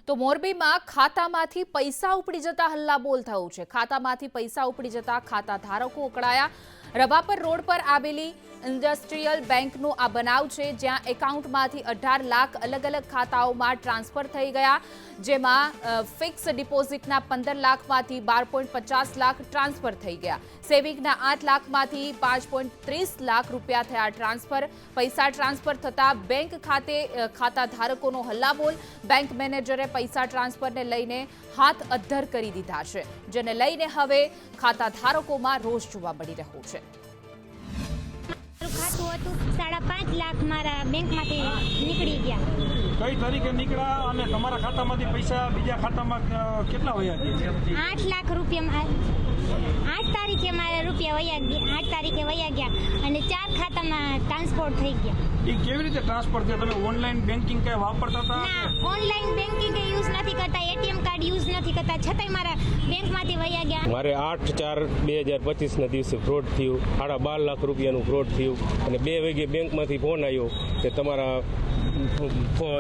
તો મોરબીમાં ખાતામાંથી પૈસા ઉપડી જતા હલ્લાબોલ થયું છે। ખાતામાંથી પૈસા ઉપડી જતા ખાતા ધારકો ઉકળાયા। રવાપર રોડ પર આવેલી ઇન્ડસ્ટ્રીયલ બેંકનો આ બનાવ છે, જ્યાં એકાઉન્ટમાંથી 18 લાખ અલગ અલગ ખાતાઓમાં ટ્રાન્સફર થઈ ગયા, જેમાં ફિક્સ ડિપોઝિટના 15 લાખમાંથી 12.50 લાખ ટ્રાન્સફર થઈ ગયા। સેવિંગના 8 લાખમાંથી 5.30 લાખ રૂપિયા થયા ટ્રાન્સફર। પૈસા ટ્રાન્સફર થતા બેંક ખાતે ખાતા ધારકોનો હલ્લાબોલ। બેંક મેનેજરે પૈસા ટ્રાન્સફરને લઈને હાથ અદ્ધર કરી દીધા છે, જેને લઈને હવે ખાતા ધારકોમાં રોષ જોવા મળી રહ્યો છે। ખાતું હતું 5.5 લાખ મારા બેંકમાંથી નીકળી ગયા। કઈ તારીખે નીકળ્યા અને તમારા ખાતામાંથી પૈસા બીજા ખાતામાં કેટલા વયા ગયા? 8 લાખ રૂપિયા 8 તારીખે મારા રૂપિયા વયા ગયા, 8 તારીખે વયા ગયા અને 4 ખાતામાં ટ્રાન્સફર થઈ ગયા। એ કેવી રીતે ટ્રાન્સફર થયા? તમે ઓનલાઈન બેન્કિંગ કઈ વાપરતા હતા? ના, ઓનલાઈન બેન્કિંગ યુઝ નથી કરતા, એટીએમ કાર્ડ યુઝ નથી કરતા, છતાંય મારા બેંકમાંથી વયા ગયા। મારે 8/4/2025 ના દિવસે ફ્રોડ થયું, 12.5 લાખ રૂપિયાનું ફ્રોડ થયું અને 2 વાગે બેંકમાંથી ફોન આવ્યો કે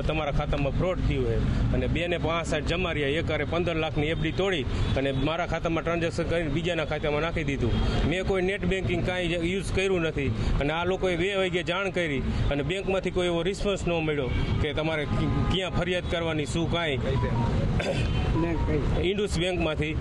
તમારા ખાતામાં ફ્રોડ થયું છે અને 2 ને 65 જમા રહ્યા, એકરે 15 લાખની એફડી તોડી અને મારા ખાતામાં ટ્રાન્ઝેક્શન કરીને બીજાના ખાતામાં નાખી દીધું। મેં કોઈ નેટ બેન્કિંગ કાંઈ યુઝ કર્યું નથી અને આ લોકોએ 2 વાગે જાણ કરી અને બેંકમાંથી કોઈ એવો રિસ્પોન્સ ન મળ્યો કે તમારે ક્યાં ફરિયાદ કરવાની, શું કાંઈ। ઇન્ડસ બેંકમાંથી